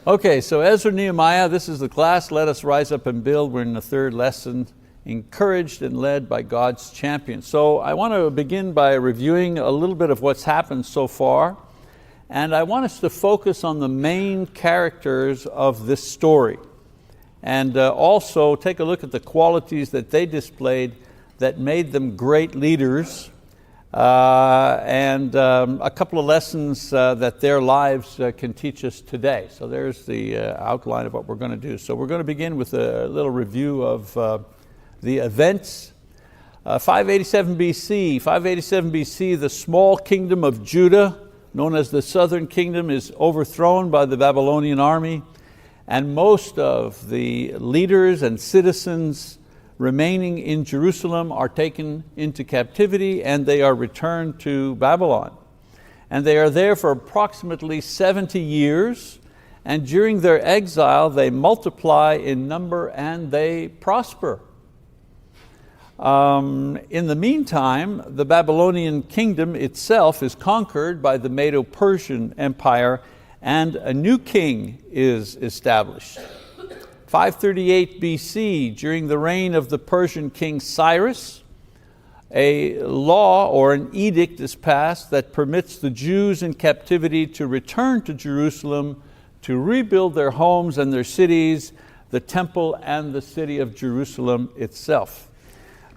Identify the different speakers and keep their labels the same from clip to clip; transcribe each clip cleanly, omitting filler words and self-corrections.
Speaker 1: Okay, so Ezra, Nehemiah, this is the class. Let us rise up and build. We're in the third lesson, encouraged and led by God's champion. So I want to begin by reviewing a little bit of what's happened so far. And I want us to focus on the main characters of this story. And also take a look at the qualities that they displayed that made them great leaders. And a couple of lessons that their lives can teach us today. So there's the outline of what we're going to do. So we're going to begin with a little review of the events. 587 BC. 587 BC, the small kingdom of Judah, known as the southern kingdom, is overthrown by the Babylonian army, and most of the leaders and citizens remaining in Jerusalem are taken into captivity, and they are returned to Babylon. And they are there for approximately 70 years, and during their exile they multiply in number and they prosper. In the meantime, the Babylonian kingdom itself is conquered by the Medo-Persian Empire, and a new king is established. 538 BC, during the reign of the Persian king Cyrus, a law or an edict is passed that permits the Jews in captivity to return to Jerusalem to rebuild their homes and their cities, the temple and the city of Jerusalem itself.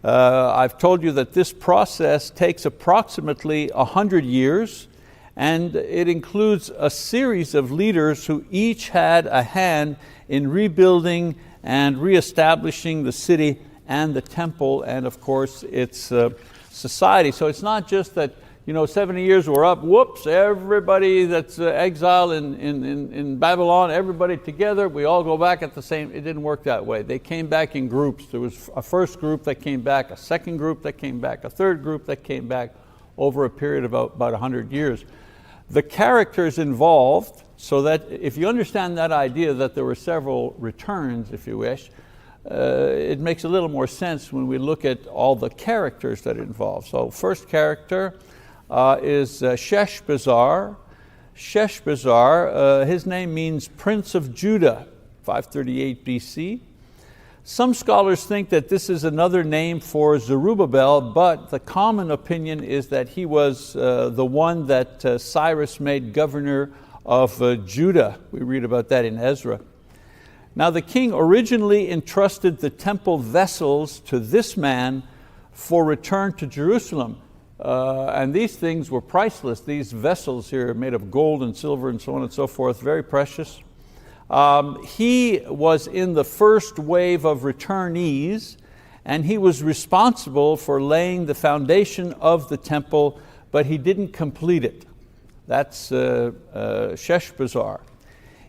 Speaker 1: I've told you that this process takes approximately 100 years, and it includes a series of leaders who each had a hand in rebuilding and reestablishing the city and the temple and of course its society. So it's not just that 70 years were up, whoops, everybody that's exiled in Babylon, everybody together, we all go back at the same. It didn't work that way. They came back in groups. There was a first group that came back, a second group that came back, a third group that came back over a period of about 100 years. The characters involved, so that if you understand that idea that there were several returns, if you wish, it makes a little more sense when we look at all the characters that are involved. So first character is Sheshbazzar. Sheshbazzar, his name means Prince of Judah, 538 BC. Some scholars think that this is another name for Zerubbabel, but the common opinion is that he was the one that Cyrus made governor of Judah. We read about that in Ezra. Now the king originally entrusted the temple vessels to this man for return to Jerusalem. And these things were priceless. These vessels here are made of gold and silver and so on and so forth, very precious. He was in the first wave of returnees, and he was responsible for laying the foundation of the temple, but he didn't complete it. That's Sheshbazzar.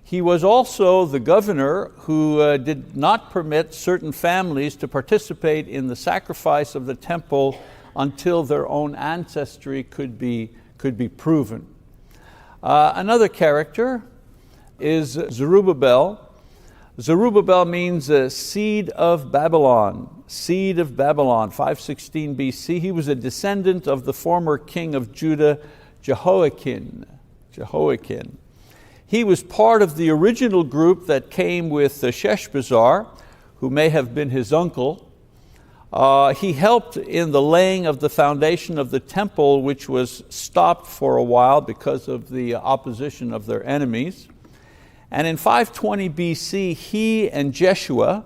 Speaker 1: He was also the governor who did not permit certain families to participate in the sacrifice of the temple until their own ancestry could be proven. Another character is Zerubbabel. Zerubbabel means seed of Babylon, 516 BC. He was a descendant of the former king of Judah, Jehoiakim. He was part of the original group that came with Sheshbazzar, who may have been his uncle. He helped in the laying of the foundation of the temple, which was stopped for a while because of the opposition of their enemies. And in 520 BC, he and Jeshua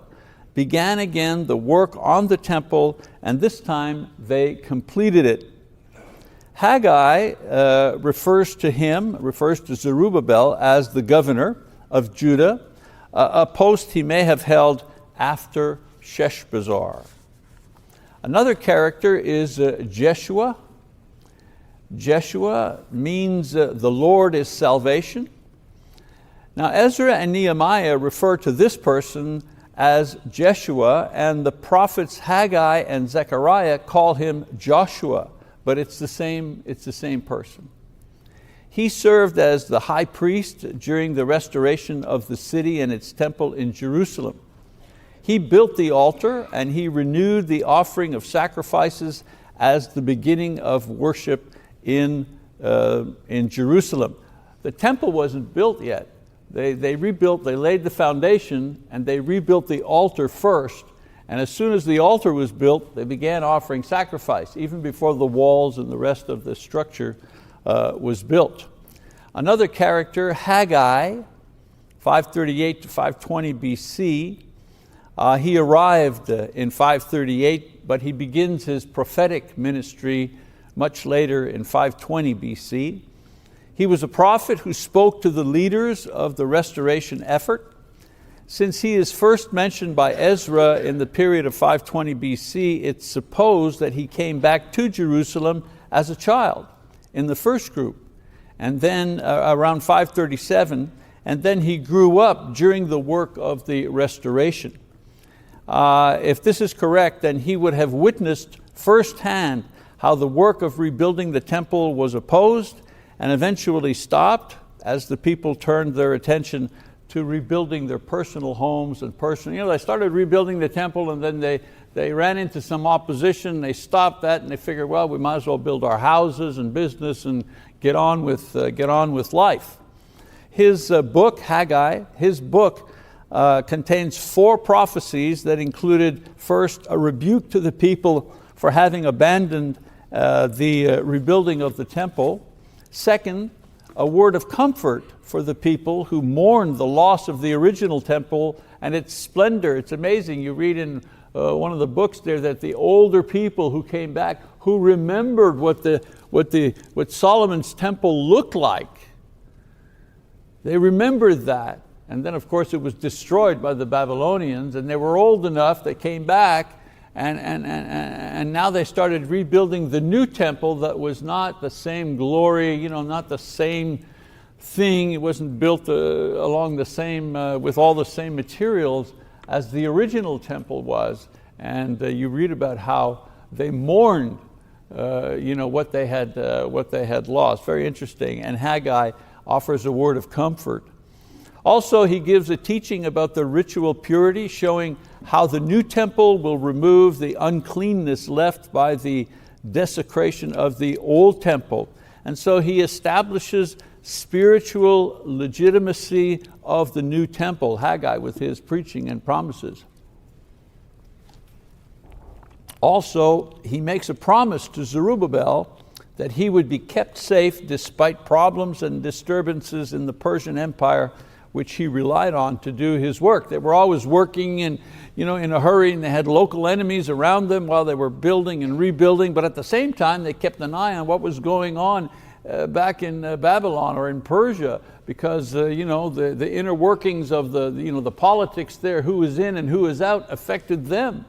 Speaker 1: began again the work on the temple, and this time they completed it. Haggai refers to Zerubbabel as the governor of Judah, a post he may have held after Sheshbazzar. Another character is Jeshua. Jeshua means the Lord is salvation. Now Ezra and Nehemiah refer to this person as Jeshua, and the prophets Haggai and Zechariah call him Joshua, but it's the same person. He served as the high priest during the restoration of the city and its temple in Jerusalem. He built the altar and he renewed the offering of sacrifices as the beginning of worship in Jerusalem. The temple wasn't built yet, they rebuilt, they laid the foundation, and they rebuilt the altar first. And as soon as the altar was built, they began offering sacrifice, even before the walls and the rest of the structure was built. Another character, Haggai, 538 to 520 BC. He arrived in 538, but he begins his prophetic ministry much later in 520 BC. He was a prophet who spoke to the leaders of the restoration effort. Since he is first mentioned by Ezra in the period of 520 BC, it's supposed that he came back to Jerusalem as a child in the first group, and then around 537, and then he grew up during the work of the restoration. If this is correct, then he would have witnessed firsthand how the work of rebuilding the temple was opposed and eventually stopped as the people turned their attention to rebuilding their personal homes and they started rebuilding the temple, and then they ran into some opposition. They stopped that and they figured, well, we might as well build our houses and business and get on with life. His book, Haggai, contains 4 prophecies that included, first, a rebuke to the people for having abandoned the rebuilding of the temple. Second, a word of comfort for the people who mourned the loss of the original temple and its splendor. It's amazing, you read in one of the books there that the older people who came back, who remembered what Solomon's temple looked like. They remembered that. And then of course it was destroyed by the Babylonians, and they were old enough, they came back, and now they started rebuilding the new temple that was not the same glory, not the same thing. It wasn't built along the same, with all the same materials as the original temple was. And you read about how they mourned what they had lost. Very interesting. And Haggai offers a word of comfort. Also, he gives a teaching about the ritual purity, showing how the new temple will remove the uncleanness left by the desecration of the old temple. And so he establishes spiritual legitimacy of the new temple, Haggai, with his preaching and promises. Also, he makes a promise to Zerubbabel that he would be kept safe despite problems and disturbances in the Persian Empire, which he relied on to do his work. They were always working in a hurry, and they had local enemies around them while they were building and rebuilding, but at the same time they kept an eye on what was going on back in Babylon or in Persia, because the inner workings of the politics there, who was in and who was out, affected them.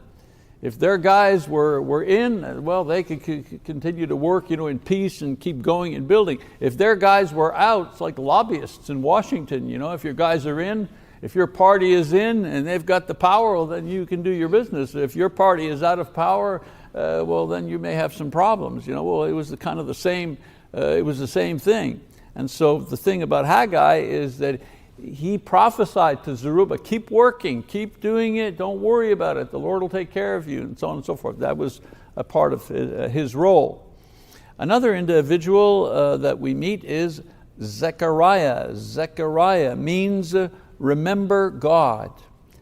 Speaker 1: If their guys were in, well, they could continue to work in peace and keep going and building. If their guys were out, it's like lobbyists in Washington. If your guys are in, if your party is in and they've got the power, well, then you can do your business. If your party is out of power, well, then you may have some problems. Well, it was the same. It was the same thing. And so the thing about Haggai is that he prophesied to Zerubbabel, keep working, keep doing it, don't worry about it, the Lord will take care of you, and so on and so forth. That was a part of his role. Another individual that we meet is Zechariah. Zechariah means remember God.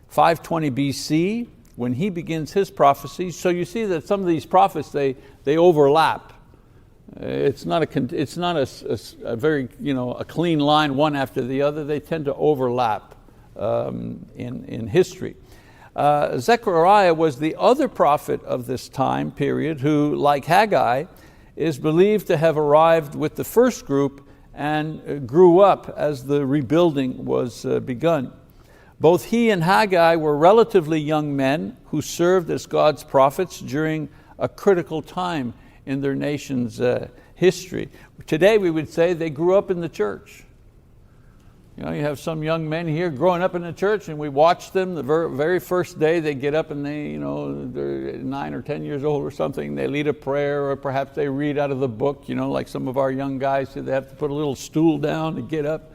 Speaker 1: 520 BC, when he begins his prophecy. So you see that some of these prophets, they overlap. It's not a very a clean line one after the other. They tend to overlap in history. Zechariah was the other prophet of this time period who, like Haggai, is believed to have arrived with the first group and grew up as the rebuilding was begun. Both he and Haggai were relatively young men who served as God's prophets during a critical time in their nation's history. Today we would say they grew up in the church. You have some young men here growing up in the church, and we watch them the very first day they get up, and they're 9 or 10 years old or something. They lead a prayer, or perhaps they read out of the book, like some of our young guys do. They have to put a little stool down to get up,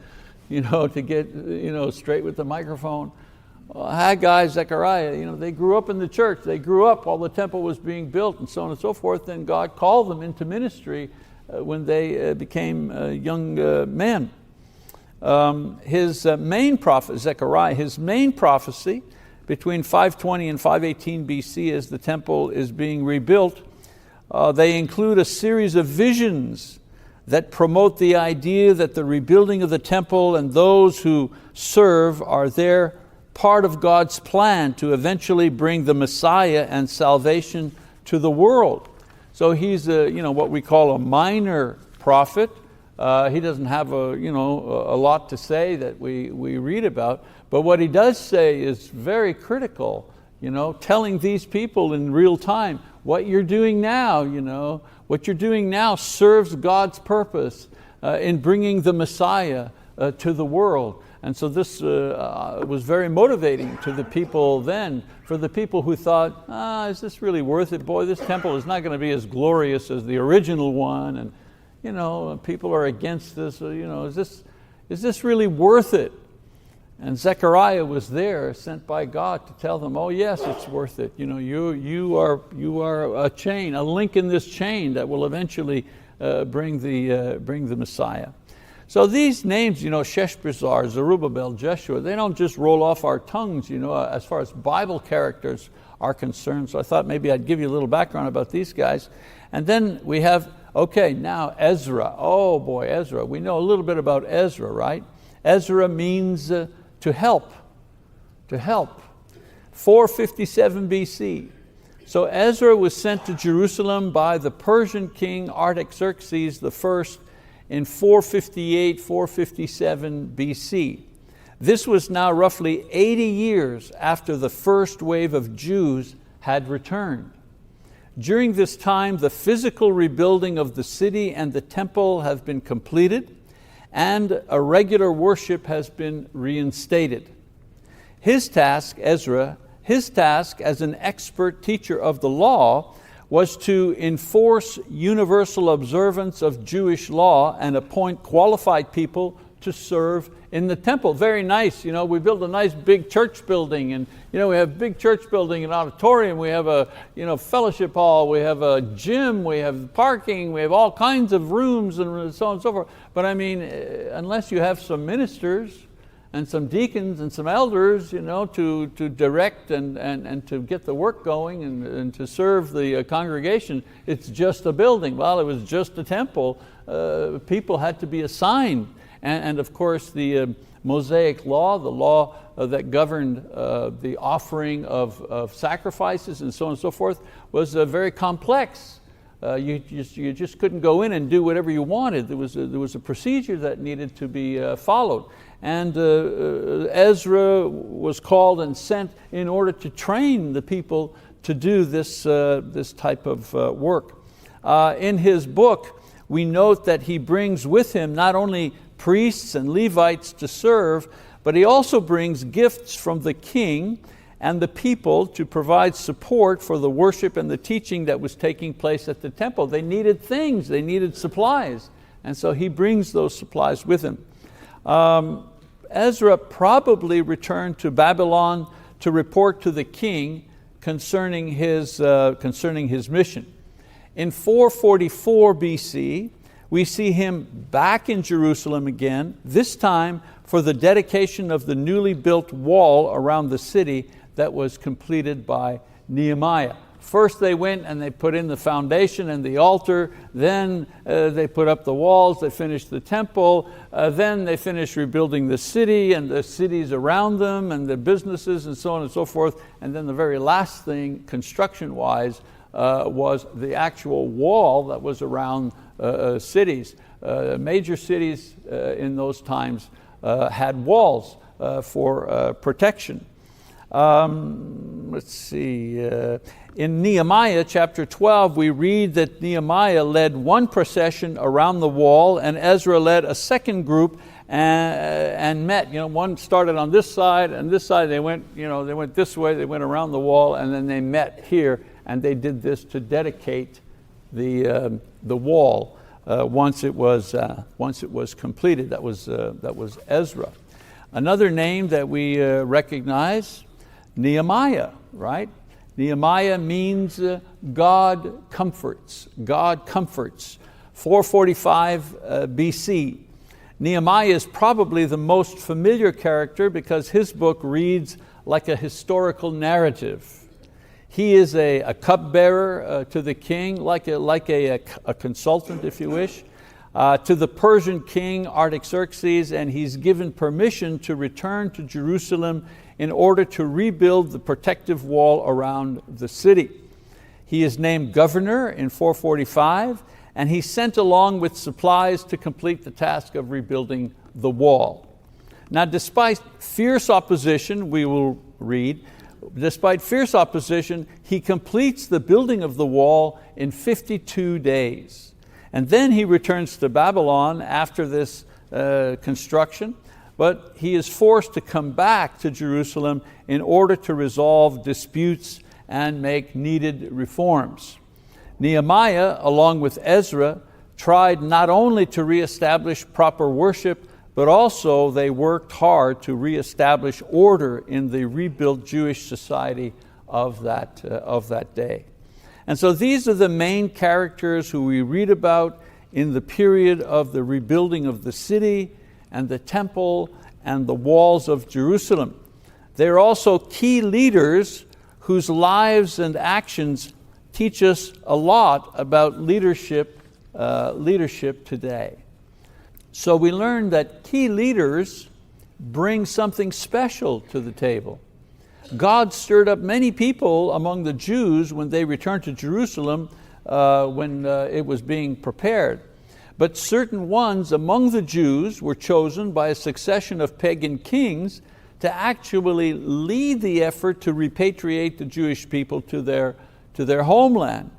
Speaker 1: to get straight with the microphone. Haggai, Zechariah, they grew up in the church. They grew up while the temple was being built, and so on and so forth. Then God called them into ministry when they became young men. his main prophet, Zechariah, his main prophecy between 520 and 518 BC as the temple is being rebuilt, they include a series of visions that promote the idea that the rebuilding of the temple and those who serve are there part of God's plan to eventually bring the Messiah and salvation to the world. So he's what we call a minor prophet. He doesn't have a lot to say that we read about, but what he does say is very critical, telling these people in real time, what you're doing now, what you're doing now serves God's purpose in bringing the Messiah to the world. And so this was very motivating to the people then, for the people who thought, is this really worth it? Boy, this temple is not going to be as glorious as the original one, and people are against this. Is this really worth it? And Zechariah was there, sent by God to tell them, oh yes, it's worth it. You are a chain, a link in this chain that will eventually bring the Messiah. So these names, Sheshbazzar, Zerubbabel, Jeshua, they don't just roll off our tongues, as far as Bible characters are concerned. So I thought maybe I'd give you a little background about these guys. And then we have, now Ezra. Oh boy, Ezra. We know a little bit about Ezra, right? Ezra means to help. 457 BC. So Ezra was sent to Jerusalem by the Persian king Artaxerxes I in 458, 457 BC. This was now roughly 80 years after the first wave of Jews had returned. During this time, the physical rebuilding of the city and the temple have been completed, and a regular worship has been reinstated. His task, Ezra, as an expert teacher of the law was to enforce universal observance of Jewish law and appoint qualified people to serve in the temple. Very nice, we built a nice big church building, and we have big church building and auditorium, we have a fellowship hall, we have a gym, we have parking, we have all kinds of rooms and so on and so forth. But unless you have some ministers and some deacons and some elders, to direct and to get the work going and to serve the congregation, it's just a building. Well, it was just a temple. People had to be assigned. And of course the Mosaic law, the law that governed the offering of sacrifices and so on and so forth, was very complex. You just couldn't go in and do whatever you wanted. There was a procedure that needed to be followed. And Ezra was called and sent in order to train the people to do this type of work. In his book, we note that he brings with him not only priests and Levites to serve, but he also brings gifts from the king and the people to provide support for the worship and the teaching that was taking place at the temple. They needed things, they needed supplies, and so he brings those supplies with him. Ezra probably returned to Babylon to report to the king concerning his mission. In 444 BC, we see him back in Jerusalem again, this time for the dedication of the newly built wall around the city that was completed by Nehemiah. First they went and they put in the foundation and the altar, then they put up the walls, they finished the temple, then they finished rebuilding the city and the cities around them and the businesses and so on and so forth, and then the very last thing, construction-wise, was the actual wall that was around cities. Major cities in those times had walls for protection. Let's see, in Nehemiah chapter 12, we read that Nehemiah led one procession around the wall and Ezra led a second group and met. One started on this side and this side, they went this way, they went around the wall, and then they met here, and they did this to dedicate the wall once it was completed. That was Ezra. Another name that we recognize, Nehemiah, right? Nehemiah means God comforts. God comforts. 445 BC. Nehemiah is probably the most familiar character because his book reads like a historical narrative. He is a cupbearer to the king, like a consultant, if you wish, to the Persian king Artaxerxes, and he's given permission to return to Jerusalem in order to rebuild the protective wall around the city. He is named governor in 445, and he's sent along with supplies to complete the task of rebuilding the wall. Now, despite fierce opposition, we will read, despite fierce opposition, he completes the building of the wall in 52 days. And then he returns to Babylon after this construction, but he is forced to come back to Jerusalem in order to resolve disputes and make needed reforms. Nehemiah, along with Ezra, tried not only to reestablish proper worship, but also they worked hard to reestablish order in the rebuilt Jewish society of that day. And so these are the main characters who we read about in the period of the rebuilding of the city and the temple and the walls of Jerusalem. They're also key leaders whose lives and actions teach us a lot about leadership today. So we learn that key leaders bring something special to the table. God stirred up many people among the Jews when they returned to Jerusalem when it was being prepared. But certain ones among the Jews were chosen by a succession of pagan kings to actually lead the effort to repatriate the Jewish people to their homeland.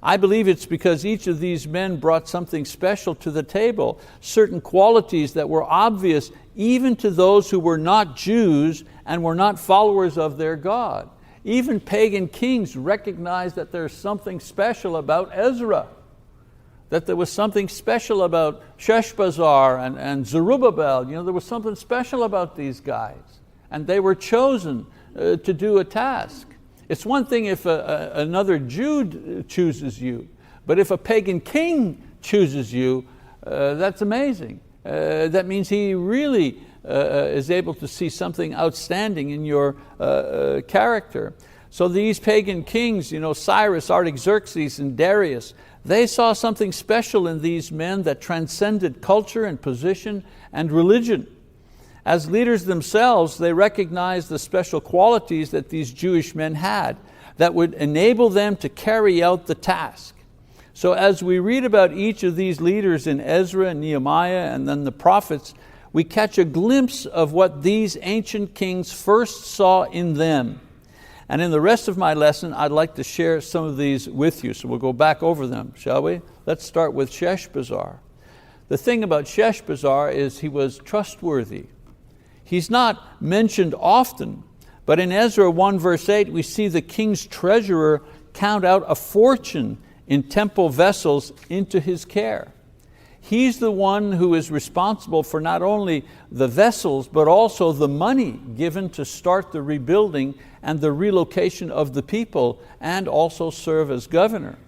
Speaker 1: I believe it's because each of these men brought something special to the table, certain qualities that were obvious even to those who were not Jews and were not followers of their God. Even pagan kings recognized that there's something special about Ezra, that there was something special about Sheshbazzar and Zerubbabel. There was something special about these guys, and they were chosen to do a task. It's one thing if another Jew chooses you, but if a pagan king chooses you, that's amazing. That means he really is able to see something outstanding in your character. So these pagan kings, Cyrus, Artaxerxes, and Darius, they saw something special in these men that transcended culture and position and religion. As leaders themselves, they recognized the special qualities that these Jewish men had that would enable them to carry out the task. So as we read about each of these leaders in Ezra and Nehemiah and then the prophets, we catch a glimpse of what these ancient kings first saw in them. And in the rest of my lesson, I'd like to share some of these with you. So we'll go back over them, shall we? Let's start with Sheshbazzar. The thing about Sheshbazzar is he was trustworthy. He's not mentioned often, but in Ezra 1 verse 8, we see the king's treasurer count out a fortune in temple vessels into his care. He's the one who is responsible for not only the vessels, but also the money given to start the rebuilding and the relocation of the people, and also serve as governor.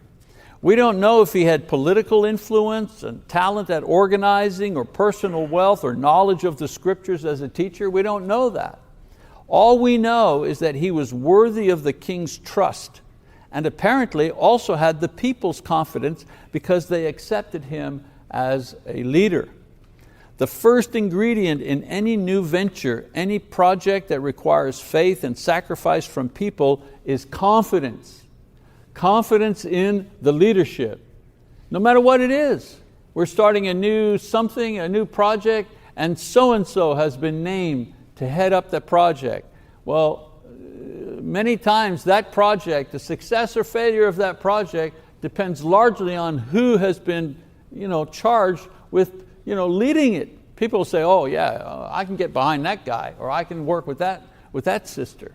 Speaker 1: We don't know if he had political influence and talent at organizing or personal wealth or knowledge of the scriptures as a teacher. We don't know that. All we know is that he was worthy of the king's trust and apparently also had the people's confidence because they accepted him as a leader. The first ingredient in any new venture, any project that requires faith and sacrifice from people is confidence. Confidence in the leadership, no matter what it is. We're starting a new something, a new project, and so has been named to head up that project. Well, many times that project, the success or failure of that project depends largely on who has been charged with leading it. People say, oh yeah, I can get behind that guy, or I can work with that sister.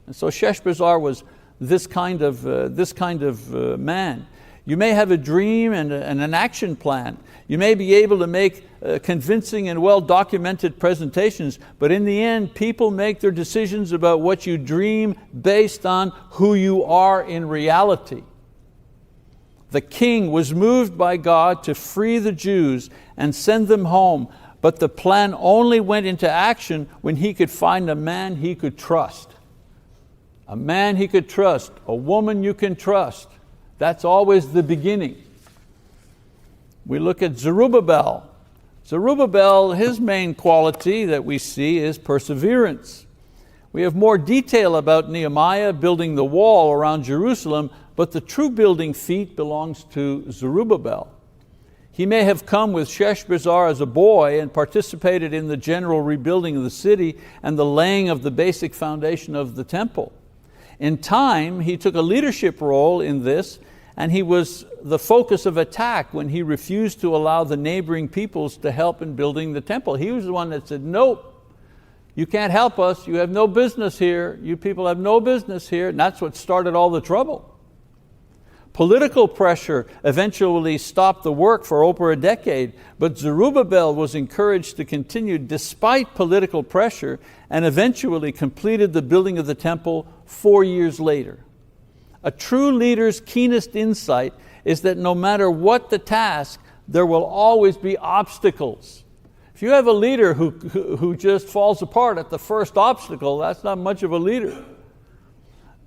Speaker 1: And so Sheshbazzar was this kind of man. You may have a dream and an action plan. You may be able to make convincing and well-documented presentations, but in the end, people make their decisions about what you dream based on who you are in reality. The king was moved by God to free the Jews and send them home, but the plan only went into action when he could find a man he could trust. A man he could trust, a woman you can trust. That's always the beginning. We look at Zerubbabel. Zerubbabel, his main quality that we see is perseverance. We have more detail about Nehemiah building the wall around Jerusalem, but the true building feat belongs to Zerubbabel. He may have come with Sheshbazzar as a boy and participated in the general rebuilding of the city and the laying of the basic foundation of the temple. In time, he took a leadership role in this, and he was the focus of attack when he refused to allow the neighboring peoples to help in building the temple. He was the one that said, nope, you can't help us, you have no business here, you people have no business here, and that's what started all the trouble. Political pressure eventually stopped the work for over a decade, but Zerubbabel was encouraged to continue despite political pressure and eventually completed the building of the temple 4 years later. A true leader's keenest insight is that no matter what the task, there will always be obstacles. If you have a leader who just falls apart at the first obstacle, that's not much of a leader.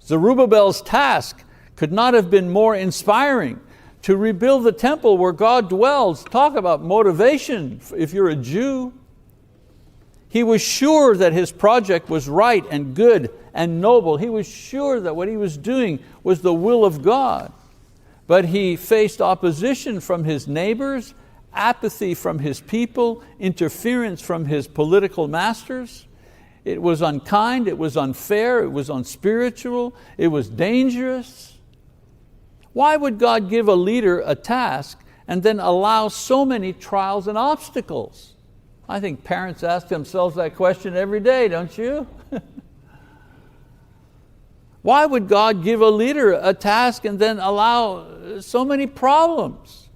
Speaker 1: Zerubbabel's task could not have been more inspiring. To rebuild the temple where God dwells, talk about motivation if you're a Jew. He was sure that his project was right and good and noble. He was sure that what he was doing was the will of God. But he faced opposition from his neighbors, apathy from his people, interference from his political masters. It was unkind, it was unfair, it was unspiritual, it was dangerous. Why would God give a leader a task and then allow so many trials and obstacles? I think parents ask themselves that question every day, don't you? Why would God give a leader a task and then allow so many problems?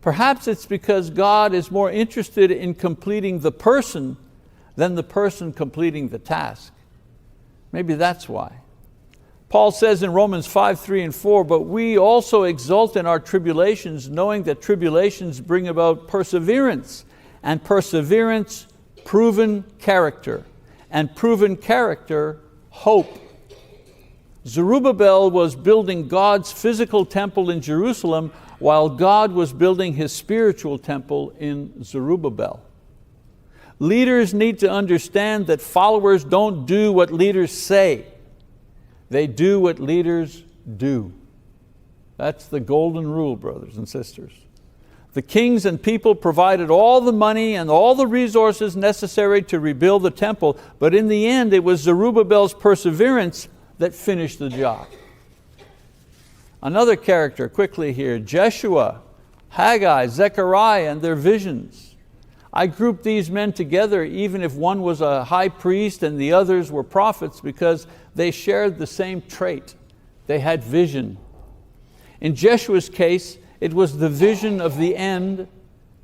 Speaker 1: Perhaps it's because God is more interested in completing the person than the person completing the task. Maybe that's why. Paul says in Romans 5:3-4, but we also exult in our tribulations, knowing that tribulations bring about perseverance, and perseverance, proven character, and proven character, hope. Zerubbabel was building God's physical temple in Jerusalem while God was building his spiritual temple in Zerubbabel. Leaders need to understand that followers don't do what leaders say. They do what leaders do. That's the golden rule, brothers and sisters. The kings and people provided all the money and all the resources necessary to rebuild the temple, but in the end it was Zerubbabel's perseverance that finished the job. Another character quickly here, Jeshua, Haggai, Zechariah and their visions. I grouped these men together even if one was a high priest and the others were prophets because they shared the same trait. They had vision. In Jeshua's case, it was the vision of the end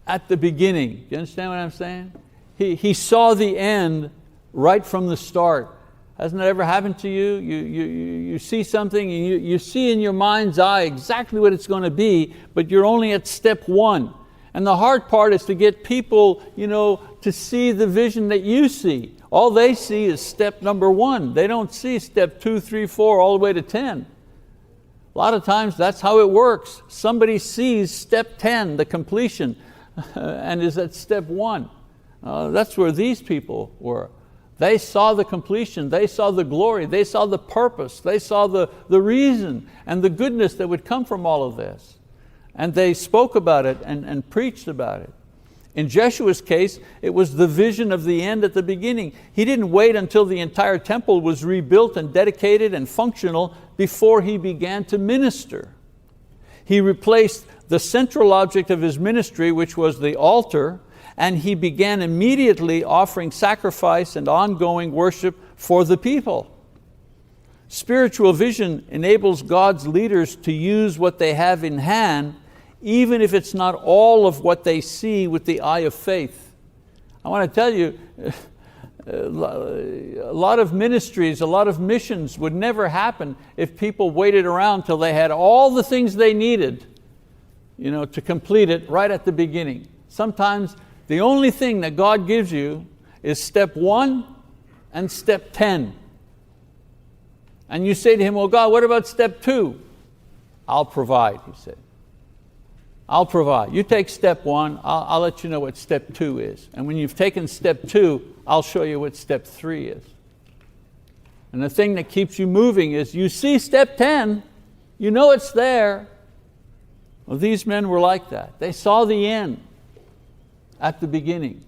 Speaker 1: at the beginning. You understand what I'm saying? He saw the end right from the start. Hasn't that ever happened to you? You see something and you see in your mind's eye exactly what it's going to be, but you're only at step one. And the hard part is to get people, to see the vision that you see. All they see is step number 1. They don't see step 2, 3, 4, all the way to 10. A lot of times that's how it works. Somebody sees step 10, the completion, and is at step 1. That's where these people were. They saw the completion, they saw the glory, they saw the purpose, they saw the reason and the goodness that would come from all of this. And they spoke about it and preached about it. In Jeshua's case, it was the vision of the end at the beginning. He didn't wait until the entire temple was rebuilt and dedicated and functional before he began to minister. He replaced the central object of his ministry, which was the altar, and he began immediately offering sacrifice and ongoing worship for the people. Spiritual vision enables God's leaders to use what they have in hand, even if it's not all of what they see with the eye of faith. I want to tell you, a lot of ministries, a lot of missions would never happen if people waited around till they had all the things they needed, to complete it right at the beginning. Sometimes The only thing that God gives you is step 1 and step 10. And you say to him, well, God, what about step 2? I'll provide, he said. I'll provide. You take step 1, I'll let you know what step 2 is. And when you've taken step 2, I'll show you what step 3 is. And the thing that keeps you moving is you see step 10, you know it's there. Well, these men were like that. They saw the end at the beginning.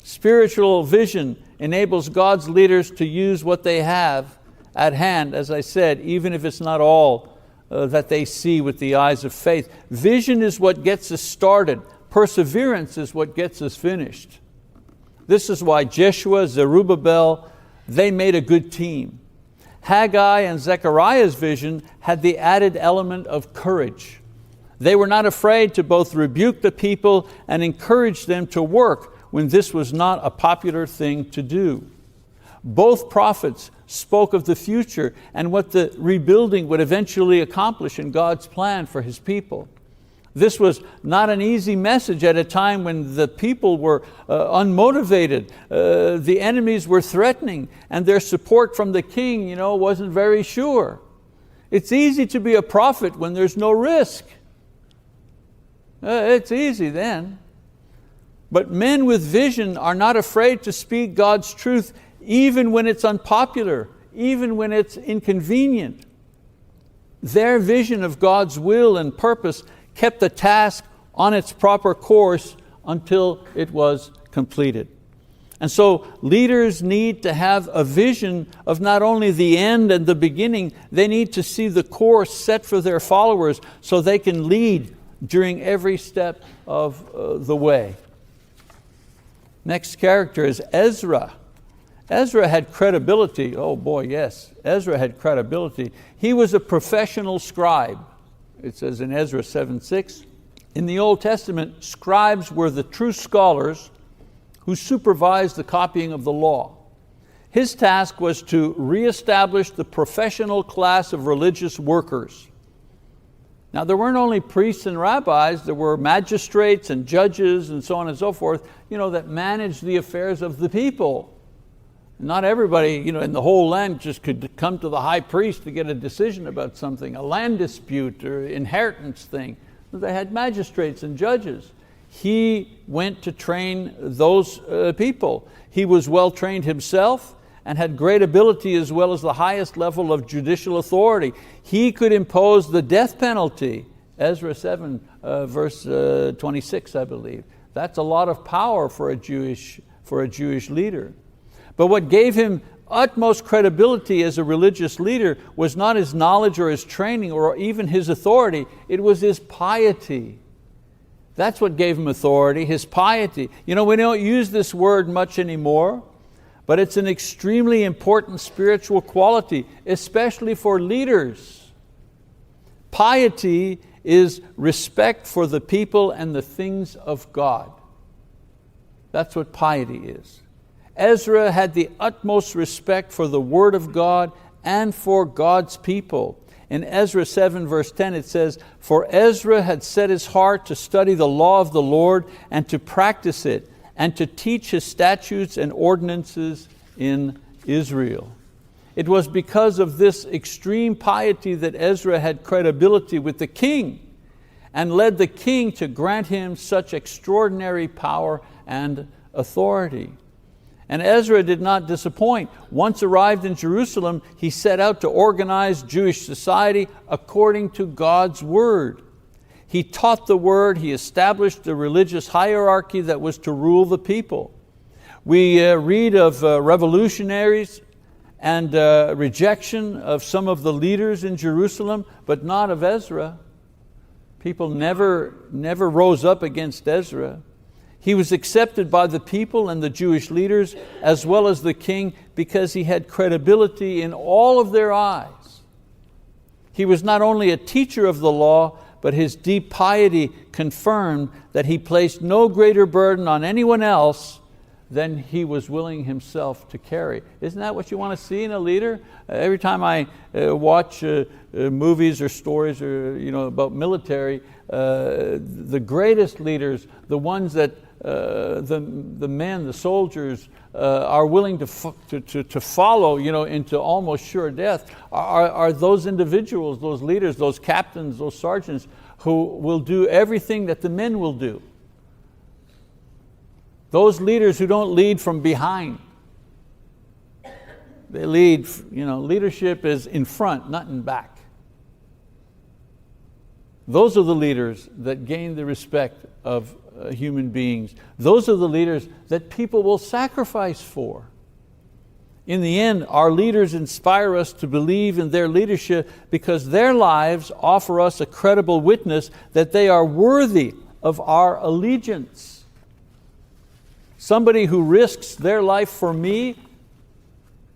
Speaker 1: Spiritual vision enables God's leaders to use what they have at hand, as I said, even if it's not all that they see with the eyes of faith. Vision is what gets us started. Perseverance is what gets us finished. This is why Jeshua, Zerubbabel, they made a good team. Haggai and Zechariah's vision had the added element of courage. They were not afraid to both rebuke the people and encourage them to work when this was not a popular thing to do. Both prophets spoke of the future and what the rebuilding would eventually accomplish in God's plan for His people. This was not an easy message at a time when the people were unmotivated. The enemies were threatening, and their support from the king, wasn't very sure. It's easy to be a prophet when there's no risk. It's easy then. But men with vision are not afraid to speak God's truth even when it's unpopular, even when it's inconvenient. Their vision of God's will and purpose kept the task on its proper course until it was completed. And so leaders need to have a vision of not only the end and the beginning, they need to see the course set for their followers so they can lead during every step of the way. Next character is Ezra. Ezra had credibility. Oh boy, yes. Ezra had credibility. He was a professional scribe. It says in Ezra 7:6, in the Old Testament, scribes were the true scholars who supervised the copying of the law. His task was to reestablish the professional class of religious workers. Now there weren't only priests and rabbis, there were magistrates and judges and so on and so forth, that managed the affairs of the people. Not everybody, in the whole land just could come to the high priest to get a decision about something, a land dispute or inheritance thing. They had magistrates and judges. He went to train those people. He was well trained himself and had great ability as well as the highest level of judicial authority. He could impose the death penalty. Ezra 7 verse 26, I believe. That's a lot of power for a Jewish leader. But what gave him utmost credibility as a religious leader was not his knowledge or his training or even his authority, it was his piety. That's what gave him authority, his piety. We don't use this word much anymore, but it's an extremely important spiritual quality, especially for leaders. Piety is respect for the people and the things of God. That's what piety is. Ezra had the utmost respect for the Word of God and for God's people. In Ezra 7 verse 10 it says, for Ezra had set his heart to study the law of the Lord and to practice it and to teach His statutes and ordinances in Israel. It was because of this extreme piety that Ezra had credibility with the king and led the king to grant him such extraordinary power and authority. And Ezra did not disappoint. Once arrived in Jerusalem, he set out to organize Jewish society according to God's word. He taught the word, he established the religious hierarchy that was to rule the people. We read of revolutionaries and rejection of some of the leaders in Jerusalem, but not of Ezra. People never rose up against Ezra. He was accepted by the people and the Jewish leaders as well as the king because he had credibility in all of their eyes. He was not only a teacher of the law, but his deep piety confirmed that he placed no greater burden on anyone else than he was willing himself to carry. Isn't that what you want to see in a leader? Every time I watch movies or stories or about military, the greatest leaders, the ones that the men, the soldiers, are willing to follow into almost sure death are those individuals, those leaders, those captains, those sergeants who will do everything that the men will do. Those leaders who don't lead from behind. They lead, leadership is in front, not in back. Those are the leaders that gain the respect of human beings. Those are the leaders that people will sacrifice for. In the end, our leaders inspire us to believe in their leadership because their lives offer us a credible witness that they are worthy of our allegiance. Somebody who risks their life for me,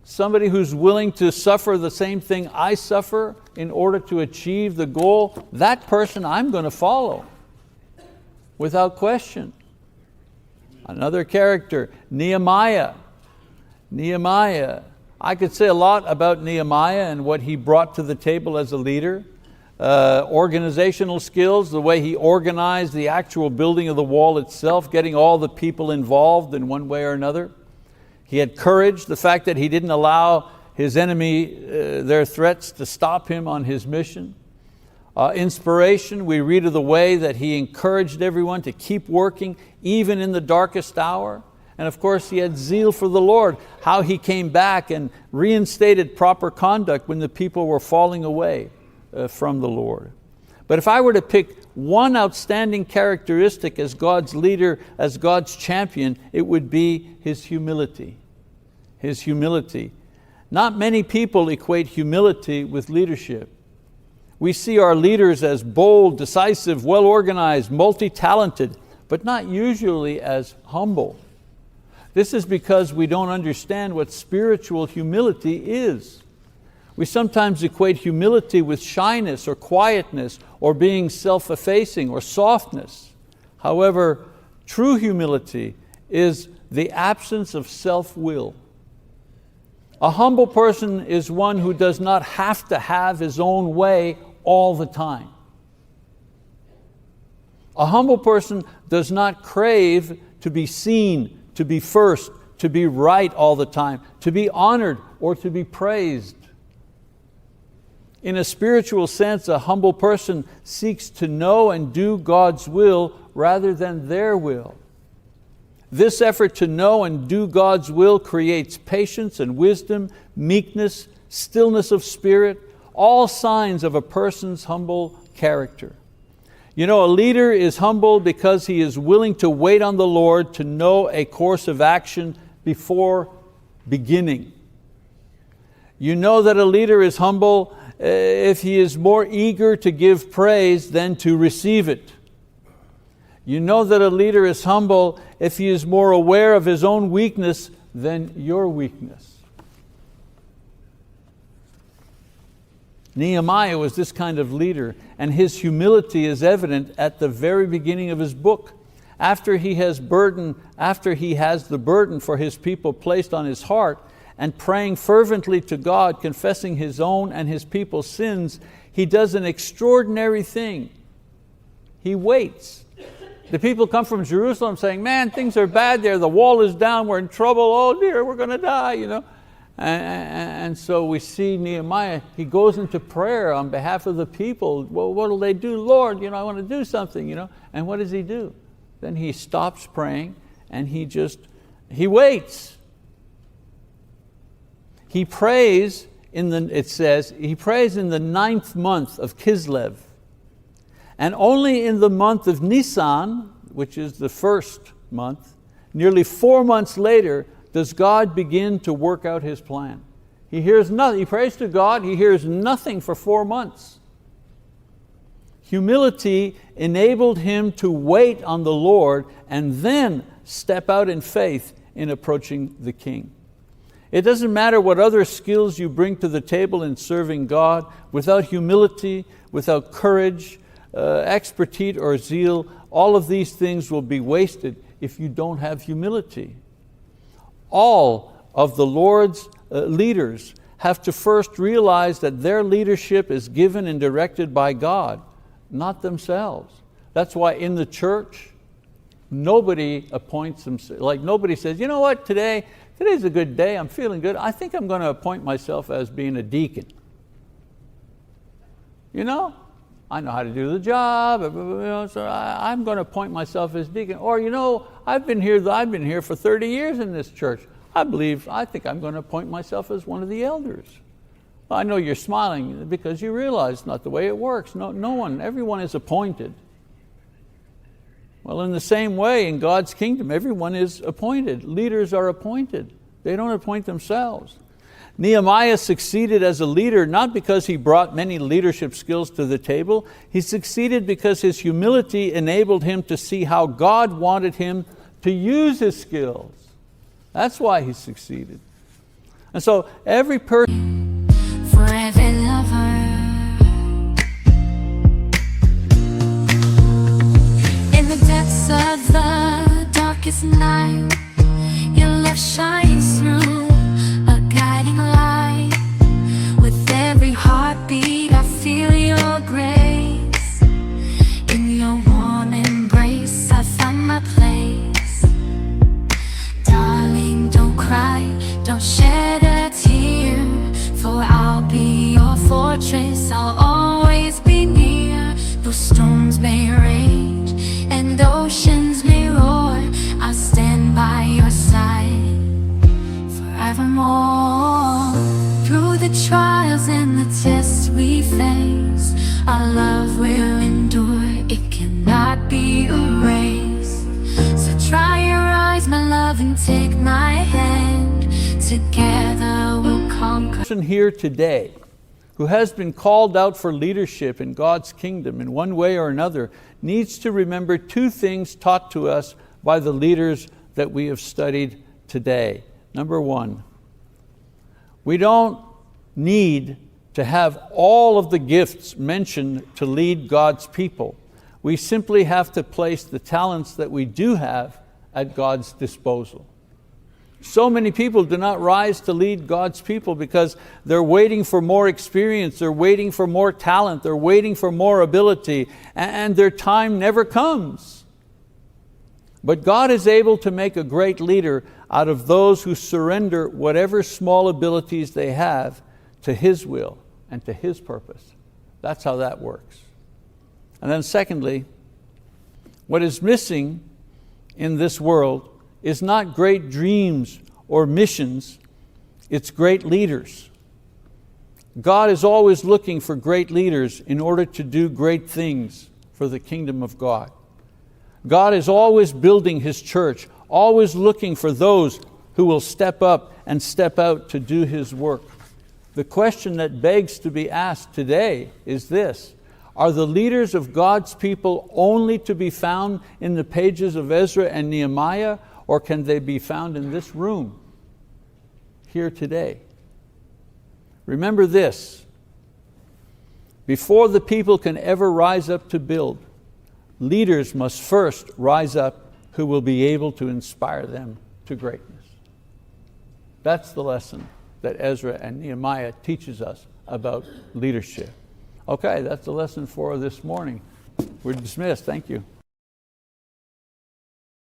Speaker 1: somebody who's willing to suffer the same thing I suffer in order to achieve the goal, that person I'm going to follow without question. Another character, Nehemiah. Nehemiah. I could say a lot about Nehemiah and what he brought to the table as a leader. Organizational skills, the way he organized the actual building of the wall itself, getting all the people involved in one way or another. He had courage, the fact that he didn't allow his enemy, their threats, to stop him on his mission. Inspiration, we read of the way that he encouraged everyone to keep working even in the darkest hour. And of course he had zeal for the Lord, how he came back and reinstated proper conduct when the people were falling away from the Lord. But if I were to pick one outstanding characteristic as God's leader, as God's champion, it would be his humility. His humility. Not many people equate humility with leadership. We see our leaders as bold, decisive, well-organized, multi-talented, but not usually as humble. This is because we don't understand what spiritual humility is. We sometimes equate humility with shyness or quietness or being self-effacing or softness. However, true humility is the absence of self-will. A humble person is one who does not have to have his own way all the time. A humble person does not crave to be seen, to be first, to be right all the time, to be honored or to be praised. In a spiritual sense, a humble person seeks to know and do God's will rather than their will. This effort to know and do God's will creates patience and wisdom, meekness, stillness of spirit, all signs of a person's humble character. A leader is humble because he is willing to wait on the Lord to know a course of action before beginning. You know that a leader is humble if he is more eager to give praise than to receive it. You know that a leader is humble if he is more aware of his own weakness than your weakness. Nehemiah was this kind of leader, and his humility is evident at the very beginning of his book. After he has the burden for his people placed on his heart, and praying fervently to God, confessing his own and his people's sins, he does an extraordinary thing. He waits. The people come from Jerusalem saying, man, things are bad there, the wall is down, we're in trouble, oh dear, we're going to die. And so we see Nehemiah, he goes into prayer on behalf of the people. Well, what will they do? Lord, I want to do something. And what does he do? Then he stops praying and he waits. He prays it says, he prays in the 9th month of Kislev. And only in the month of Nisan, which is the 1st month, nearly 4 months later, does God begin to work out his plan. He hears nothing. He prays to God, he hears nothing for 4 months. Humility enabled him to wait on the Lord and then step out in faith in approaching the king. It doesn't matter what other skills you bring to the table in serving God, without humility, without courage, expertise or zeal, all of these things will be wasted if you don't have humility. All of the Lord's leaders have to first realize that their leadership is given and directed by God, not themselves. That's why in the church, Nobody appoints themselves, like nobody says, you know what, today's a good day, I'm feeling good, I think I'm going to appoint myself as being a deacon. You know, I know how to do the job, so I'm going to appoint myself as deacon. Or you know, I've been here for 30 years in this church. I think I'm going to appoint myself as one of the elders. I know you're smiling because you realize it's not the way it works. Everyone is appointed. Well, in the same way, in God's kingdom, everyone is appointed. Leaders are appointed. They don't appoint themselves. Nehemiah succeeded as a leader not because he brought many leadership skills to the table. He succeeded because his humility enabled him to see how God wanted him to use his skills. That's why he succeeded. And so every person,
Speaker 2: for every lover, in the depths of the darkest night, your love shines through, a guiding light. With every heartbeat I feel your grace. In your warm embrace I find my place. Darling, don't cry, don't shed a tear, for I'll be your fortress, I'll always be near. Though storms may rage and oceans may roar, I'll stand by your side forevermore. Through the trials and the tests we face, our love will endure, it cannot be erased. So dry your eyes, my love, and take my hand. Together we'll conquer.
Speaker 1: Person here today who has been called out for leadership in God's kingdom in one way or another needs to remember two things taught to us by the leaders that we have studied today. Number one, we don't need to have all of the gifts mentioned to lead God's people. We simply have to place the talents that we do have at God's disposal. So many people do not rise to lead God's people because they're waiting for more experience, they're waiting for more talent, they're waiting for more ability, and their time never comes. But God is able to make a great leader out of those who surrender whatever small abilities they have to His will and to His purpose. That's how that works. And then secondly, what is missing in this world is not great dreams or missions, it's great leaders. God is always looking for great leaders in order to do great things for the kingdom of God. God is always building His church, always looking for those who will step up and step out to do His work. The question that begs to be asked today is this: are the leaders of God's people only to be found in the pages of Ezra and Nehemiah, or can they be found in this room here today? Remember this: before the people can ever rise up to build, leaders must first rise up who will be able to inspire them to greatness. That's the lesson that Ezra and Nehemiah teaches us about leadership. Okay, that's the lesson for this morning. We're dismissed. Thank you.